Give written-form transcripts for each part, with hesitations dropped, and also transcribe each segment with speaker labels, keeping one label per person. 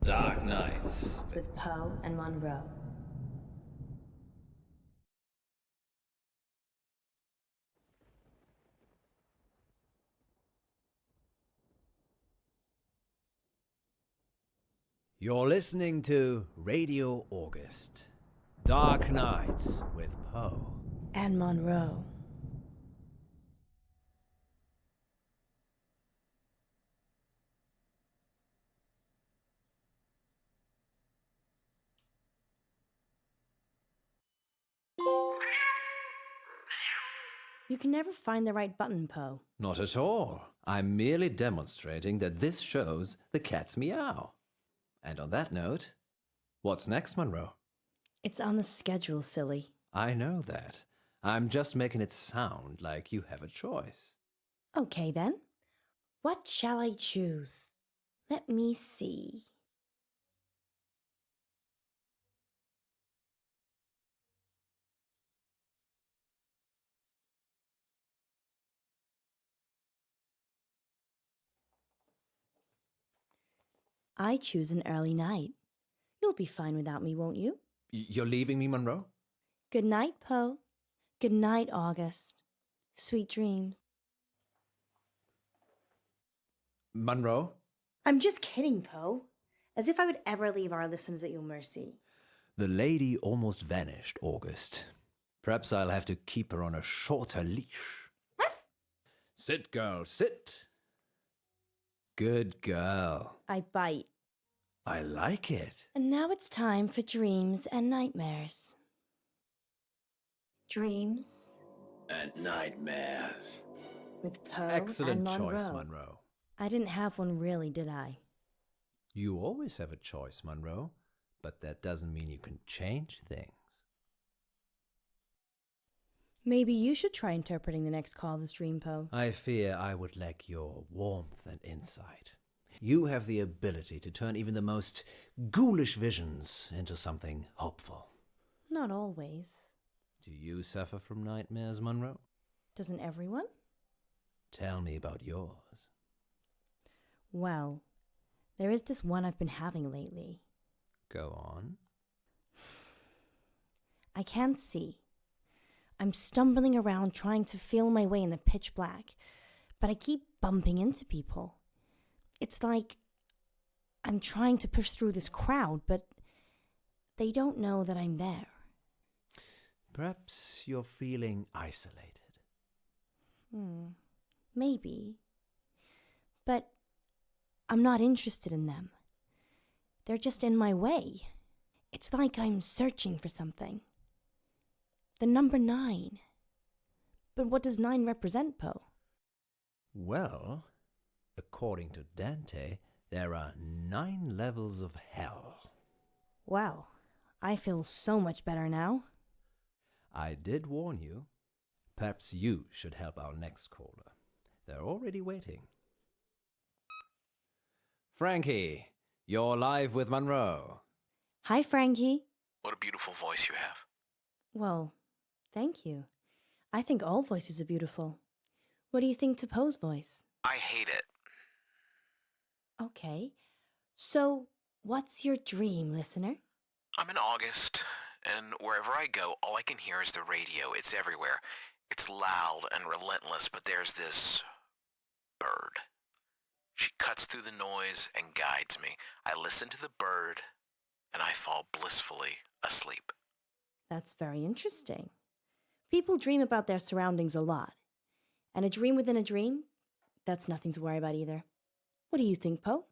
Speaker 1: Dark Nights
Speaker 2: with Poe and Munro.
Speaker 1: You're listening to Radio August. Dark Nights with Poe
Speaker 2: And Munro. You can never find the right button, Poe.
Speaker 1: Not at all. I'm merely demonstrating that this shows the cat's meow. And on that note, what's next, Munro?
Speaker 2: It's on the schedule, silly.
Speaker 1: I know that. I'm just making it sound like you have a choice.
Speaker 2: Okay, then. What shall I choose? Let me see. I choose an early night. You'll be fine without me, won't you?
Speaker 1: You're leaving me, Munro?
Speaker 2: Good night, Poe. Good night, August. Sweet dreams.
Speaker 1: Munro?
Speaker 2: I'm just kidding, Poe. As if I would ever leave our listeners at your mercy.
Speaker 1: The lady almost vanished, August. Perhaps I'll have to keep her on a shorter leash. Sit, girl, sit. Good girl.
Speaker 2: I bite.
Speaker 1: I like it.
Speaker 2: And now it's time for dreams and nightmares. Dreams
Speaker 3: and nightmares.
Speaker 2: with Poe
Speaker 1: Excellent
Speaker 2: and
Speaker 1: choice,
Speaker 2: Munro.
Speaker 1: Munro.
Speaker 2: I didn't have one really, did I?
Speaker 1: You always have a choice, Munro, but that doesn't mean you can change things.
Speaker 2: Maybe you should try interpreting the next call of this dream, Poe.
Speaker 1: I fear I would lack your warmth and insight. You have the ability to turn even the most ghoulish visions into something hopeful.
Speaker 2: Not always.
Speaker 1: Do you suffer from nightmares, Munro?
Speaker 2: Doesn't everyone?
Speaker 1: Tell me about yours.
Speaker 2: Well, there is this one I've been having lately.
Speaker 1: Go on.
Speaker 2: I can't see. I'm stumbling around trying to feel my way in the pitch black, but I keep bumping into people. It's like I'm trying to push through this crowd, but they don't know that I'm there.
Speaker 1: Perhaps you're feeling isolated.
Speaker 2: Maybe. But I'm not interested in them. They're just in my way. It's like I'm searching for something. The number 9. But what does 9 represent, Poe?
Speaker 1: Well, according to Dante, there are 9 levels of hell.
Speaker 2: Well, I feel so much better now.
Speaker 1: I did warn you. Perhaps you should help our next caller. They're already waiting. Frankie, you're live with Munro.
Speaker 2: Hi, Frankie.
Speaker 3: What a beautiful voice you have.
Speaker 2: Well, thank you. I think all voices are beautiful. What do you think to Poe's voice?
Speaker 3: I hate it.
Speaker 2: Okay. So, what's your dream, listener?
Speaker 3: I'm in August, and wherever I go, all I can hear is the radio. It's everywhere. It's loud and relentless, but there's this bird. She cuts through the noise and guides me. I listen to the bird, and I fall blissfully asleep.
Speaker 2: That's very interesting. People dream about their surroundings a lot. And a dream within a dream, that's nothing to worry about either. What do you think, Poe?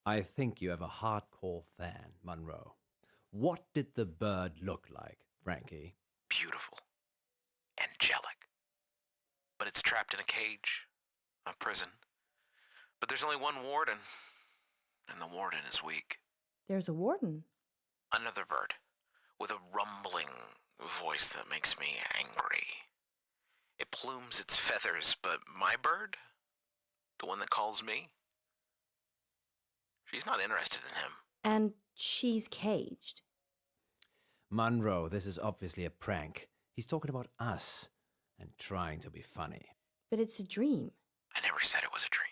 Speaker 1: I think you have a hardcore fan, Munro. What did the bird look like, Frankie?
Speaker 3: Beautiful. Angelic. But it's trapped in a cage. A prison. But there's only one warden. And the warden is weak.
Speaker 2: There's a warden.
Speaker 3: Another bird. With a rumbling voice that makes me angry. It plumes its feathers, but my bird? The one that calls me? She's not interested in him.
Speaker 2: And she's caged.
Speaker 1: Munro, this is obviously a prank. He's talking about us and trying to be funny.
Speaker 2: But it's a dream.
Speaker 3: I never said it was a dream.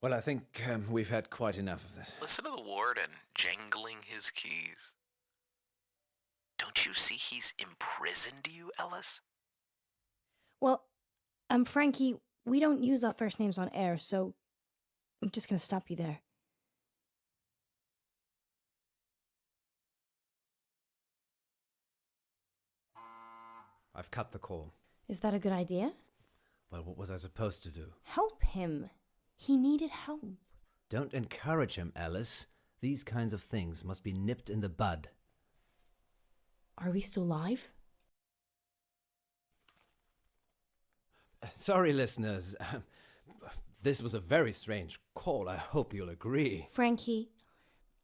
Speaker 1: Well, I think we've had quite enough of this.
Speaker 3: Listen to the warden jangling his keys. Don't you see he's imprisoned you, Ellis?
Speaker 2: Well, Frankie, we don't use our first names on air, so I'm just going to stop you there.
Speaker 1: I've cut the call.
Speaker 2: Is that a good idea?
Speaker 1: Well, what was I supposed to do?
Speaker 2: Help him. He needed help.
Speaker 1: Don't encourage him, Alice. These kinds of things must be nipped in the bud.
Speaker 2: Are we still live?
Speaker 1: Sorry, listeners. This was a very strange call. I hope you'll agree.
Speaker 2: Frankie,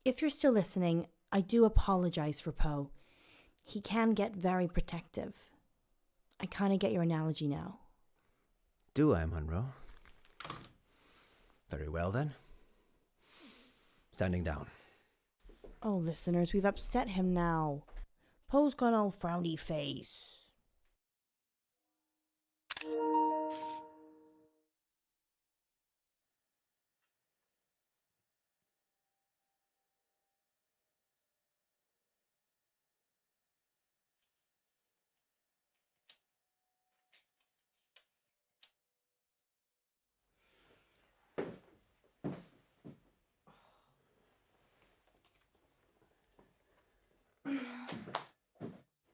Speaker 2: if you're still listening, I do apologize for Poe. He can get very protective. I kind of get your analogy now.
Speaker 1: Do I, Munro? Very well, then. Standing down.
Speaker 2: Oh, listeners, we've upset him now. Poe's got all frowny face.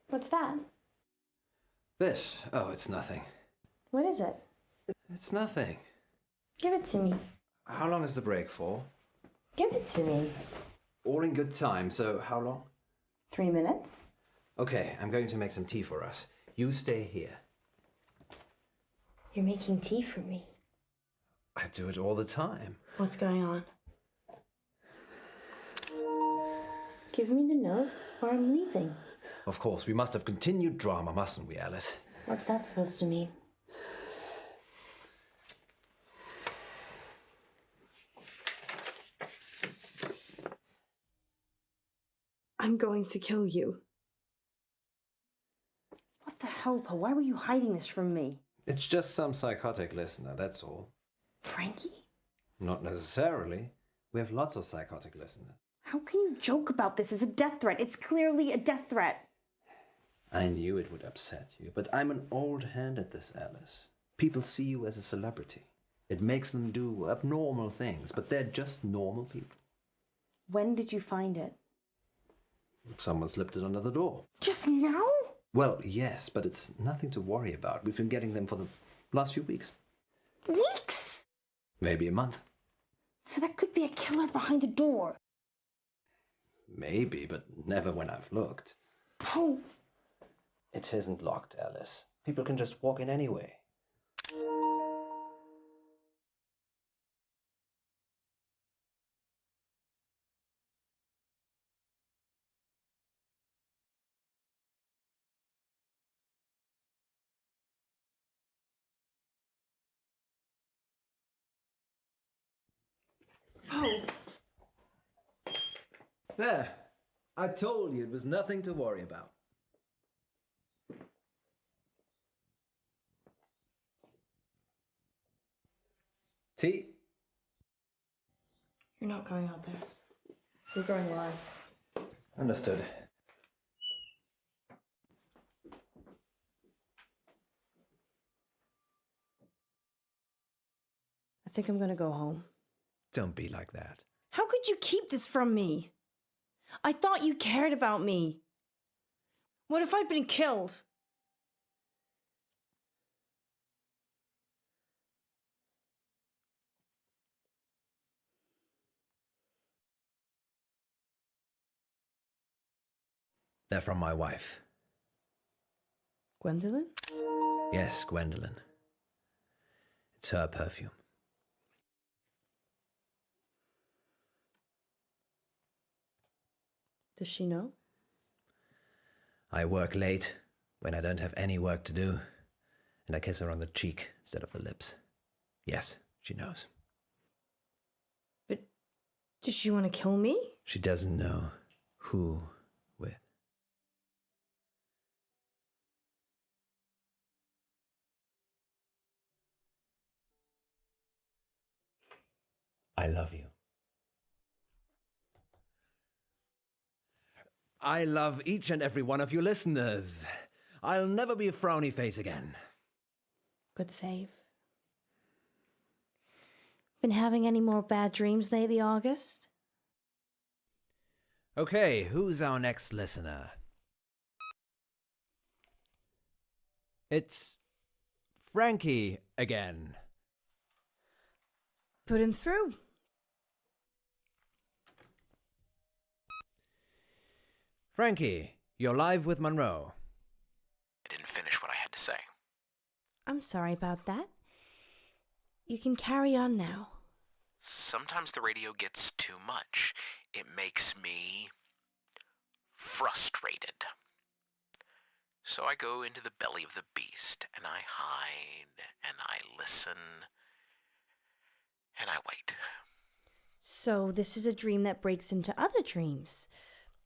Speaker 2: What's that?
Speaker 1: This? Oh, it's nothing.
Speaker 2: What is it?
Speaker 1: It's nothing.
Speaker 2: Give it to me.
Speaker 1: How long is the break for?
Speaker 2: Give it to me.
Speaker 1: All in good time, so how long?
Speaker 2: 3 minutes?
Speaker 1: Okay, I'm going to make some tea for us. You stay here.
Speaker 2: You're making tea for me.
Speaker 1: I do it all the time.
Speaker 2: What's going on? Give me the note or I'm leaving.
Speaker 1: Of course, we must have continued drama, mustn't we, Alice?
Speaker 2: What's that supposed to mean? I'm going to kill you. What the hell, Poe? Why were you hiding this from me?
Speaker 1: It's just some psychotic listener, that's all.
Speaker 2: Frankie?
Speaker 1: Not necessarily. We have lots of psychotic listeners.
Speaker 2: How can you joke about this as a death threat? It's clearly a death threat.
Speaker 1: I knew it would upset you, but I'm an old hand at this, Alice. People see you as a celebrity. It makes them do abnormal things, but they're just normal people.
Speaker 2: When did you find it?
Speaker 1: Someone slipped it under the door.
Speaker 2: Just now?
Speaker 1: Well, yes, but it's nothing to worry about. We've been getting them for the last few weeks.
Speaker 2: Weeks?
Speaker 1: Maybe a month.
Speaker 2: So that could be a killer behind the door.
Speaker 1: Maybe, but never when I've looked.
Speaker 2: Poe.
Speaker 1: It isn't locked, Alice. People can just walk in anyway.
Speaker 2: Poe.
Speaker 1: There. I told you it was nothing to worry about. Tea?
Speaker 2: You're not going out there. You're going live.
Speaker 1: Understood.
Speaker 2: I think I'm gonna go home.
Speaker 1: Don't be like that.
Speaker 2: How could you keep this from me? I thought you cared about me. What if I'd been killed?
Speaker 1: They're from my wife.
Speaker 2: Gwendolyn?
Speaker 1: Yes, Gwendolyn. It's her perfume.
Speaker 2: Does she know?
Speaker 1: I work late when I don't have any work to do, and I kiss her on the cheek instead of the lips. Yes, she knows.
Speaker 2: But does she want to kill me?
Speaker 1: She doesn't know who with. I love you. I love each and every one of you listeners. I'll never be a frowny face again.
Speaker 2: Good save. Been having any more bad dreams lately, August?
Speaker 1: Okay, who's our next listener? It's Frankie again.
Speaker 2: Put him through.
Speaker 1: Frankie, you're live with Munro.
Speaker 3: I didn't finish what I had to say.
Speaker 2: I'm sorry about that. You can carry on now.
Speaker 3: Sometimes the radio gets too much. It makes me frustrated. So I go into the belly of the beast, and I hide, and I listen, and I wait.
Speaker 2: So this is a dream that breaks into other dreams.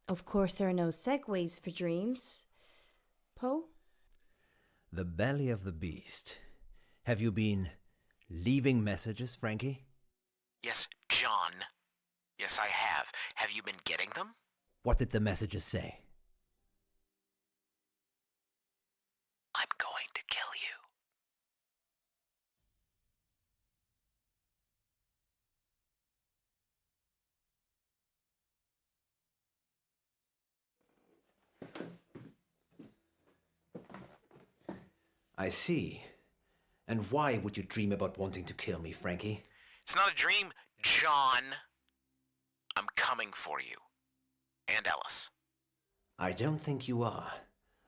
Speaker 2: Of course, there are no segues for dreams. Poe?
Speaker 1: The belly of the beast. Have you been leaving messages, Frankie?
Speaker 3: Yes, John. Yes, I have. Have you been getting them?
Speaker 1: What did the messages say?
Speaker 3: I'm going to kill you.
Speaker 1: I see. And why would you dream about wanting to kill me, Frankie?
Speaker 3: It's not a dream, John. I'm coming for you. And Ellis.
Speaker 1: I don't think you are.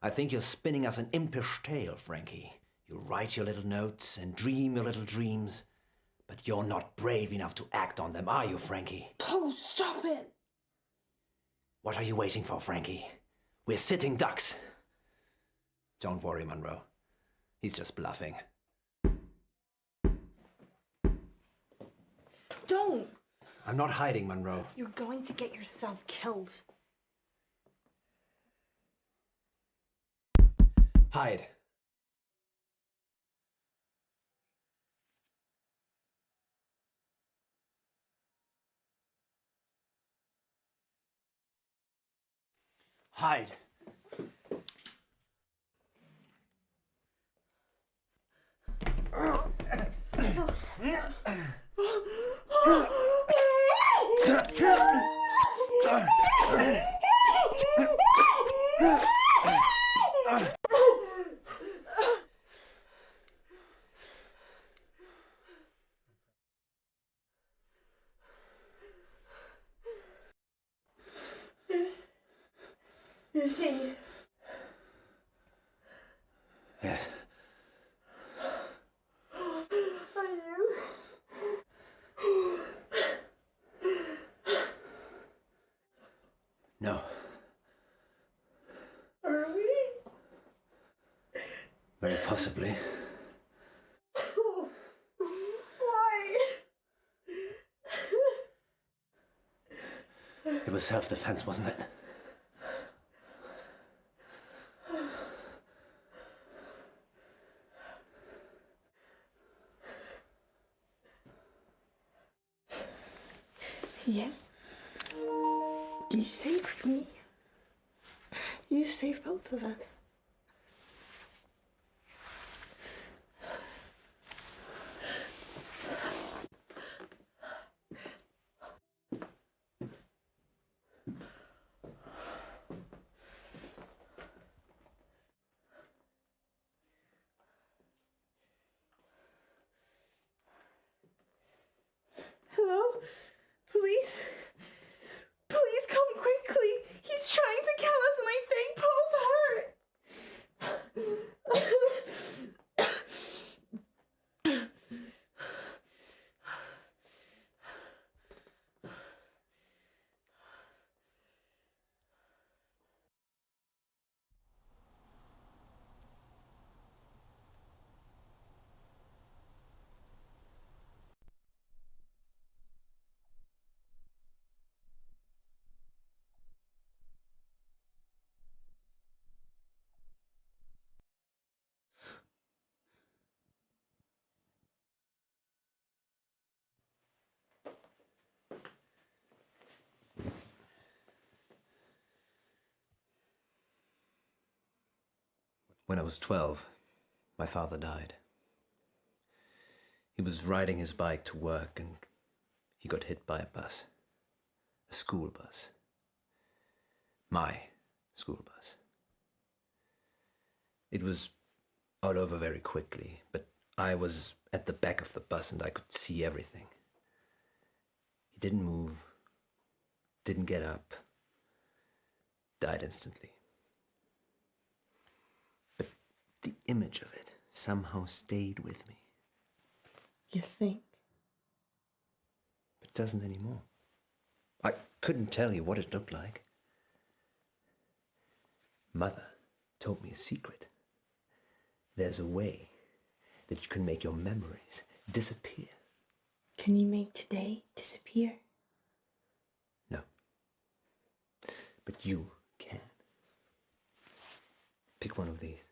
Speaker 1: I think you're spinning us an impish tale, Frankie. You write your little notes and dream your little dreams, but you're not brave enough to act on them, are you, Frankie?
Speaker 2: Poe, stop it!
Speaker 1: What are you waiting for, Frankie? We're sitting ducks. Don't worry, Munro. He's just bluffing.
Speaker 2: Don't!
Speaker 1: I'm not hiding, Munro.
Speaker 2: You're going to get yourself killed.
Speaker 1: Hide. Hide.
Speaker 2: Is he?
Speaker 1: Yes.
Speaker 2: Are you?
Speaker 1: No.
Speaker 2: Are we?
Speaker 1: Very possibly.
Speaker 2: Why?
Speaker 1: It was self-defense, wasn't it?
Speaker 2: Yes. You saved me. You saved both of us. Hello? Police? Please come quickly. He's trying to kill us and I think
Speaker 1: When I was 12, my father died. He was riding his bike to work and he got hit by a bus. A school bus. My school bus. It was all over very quickly, but I was at the back of the bus and I could see everything. He didn't move, didn't get up, died instantly. But the image of it somehow stayed with me.
Speaker 2: You think?
Speaker 1: But it doesn't anymore. I couldn't tell you what it looked like. Mother told me a secret. There's a way that you can make your memories disappear.
Speaker 2: Can you make today disappear?
Speaker 1: No. But you can. Pick one of these.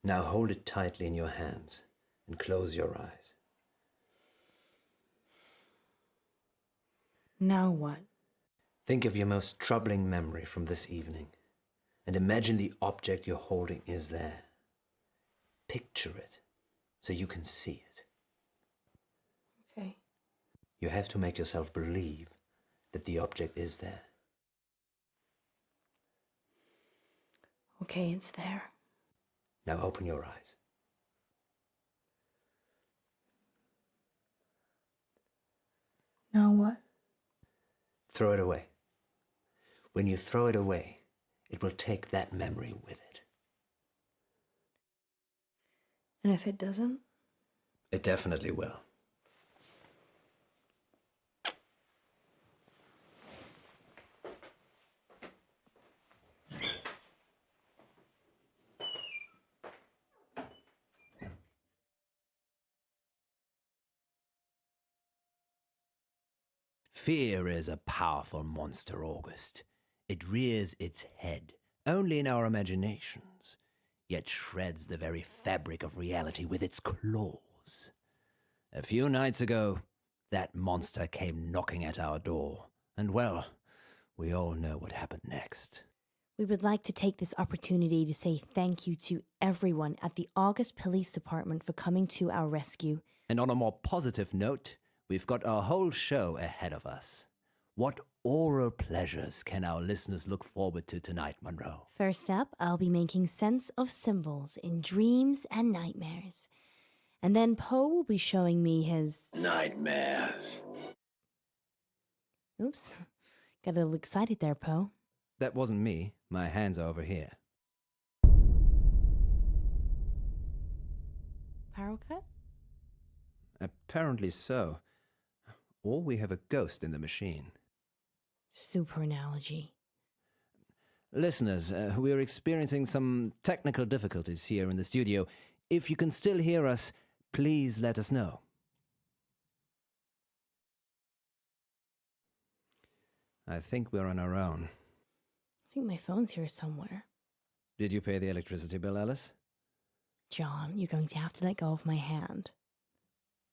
Speaker 1: Now hold it tightly in your hands and close your eyes.
Speaker 2: Now what?
Speaker 1: Think of your most troubling memory from this evening and imagine the object you're holding is there. Picture it so you can see it.
Speaker 2: Okay.
Speaker 1: You have to make yourself believe that the object is there.
Speaker 2: Okay, it's there.
Speaker 1: Now open your eyes.
Speaker 2: Now what?
Speaker 1: Throw it away. When you throw it away, it will take that memory with it.
Speaker 2: And if it doesn't?
Speaker 1: It definitely will. Fear is a powerful monster, August. It rears its head only in our imaginations, yet shreds the very fabric of reality with its claws. A few nights ago, that monster came knocking at our door, and well, we all know what happened next.
Speaker 2: We would like to take this opportunity to say thank you to everyone at the August Police Department for coming to our rescue.
Speaker 1: And on a more positive note, we've got a whole show ahead of us. What oral pleasures can our listeners look forward to tonight, Munro?
Speaker 2: First up, I'll be making sense of symbols in dreams and nightmares. And then Poe will be showing me his...
Speaker 1: Nightmares.
Speaker 2: Oops, got a little excited there, Poe.
Speaker 1: That wasn't me. My hands are over here.
Speaker 2: Power cut?
Speaker 1: Apparently so. Or we have a ghost in the machine.
Speaker 2: Super analogy.
Speaker 1: Listeners, we're experiencing some technical difficulties here in the studio. If you can still hear us, please let us know. I think we're on our own.
Speaker 2: I think my phone's here somewhere.
Speaker 1: Did you pay the electricity bill, Alice?
Speaker 2: John, you're going to have to let go of my hand.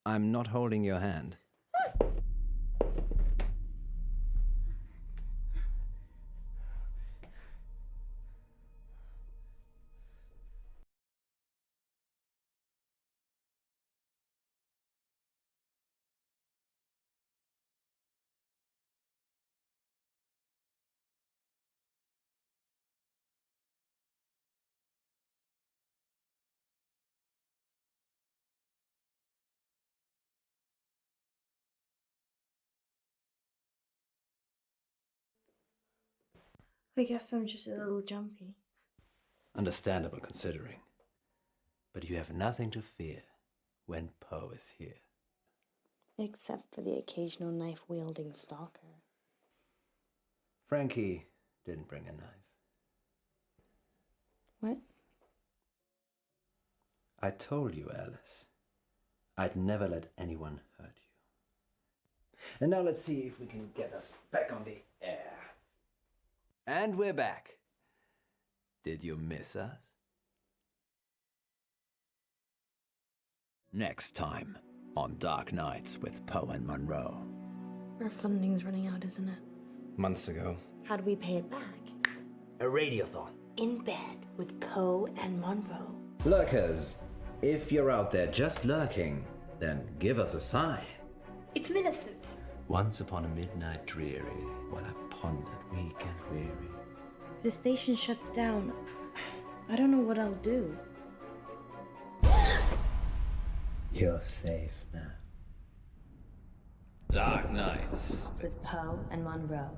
Speaker 1: I'm not holding your hand.
Speaker 2: I guess I'm just a little jumpy.
Speaker 1: Understandable considering. But you have nothing to fear when Poe is here.
Speaker 2: Except for the occasional knife-wielding stalker.
Speaker 1: Frankie didn't bring a knife.
Speaker 2: What?
Speaker 1: I told you, Alice. I'd never let anyone hurt you. And now let's see if we can get us back on the air. And we're back. Did you miss us? Next time on Dark Nights with Poe and Munro.
Speaker 2: Our funding's running out, isn't it?
Speaker 4: Months ago.
Speaker 2: How do we pay it back?
Speaker 4: A radiothon.
Speaker 2: In bed with Poe and Munro.
Speaker 1: Lurkers, if you're out there just lurking, then give us a sign.
Speaker 5: It's Millicent.
Speaker 6: Once upon a midnight dreary, while I pondered weak and weary.
Speaker 2: If the station shuts down, I don't know what I'll do.
Speaker 6: You're safe now.
Speaker 1: Dark Nights.
Speaker 2: With Poe and Munro.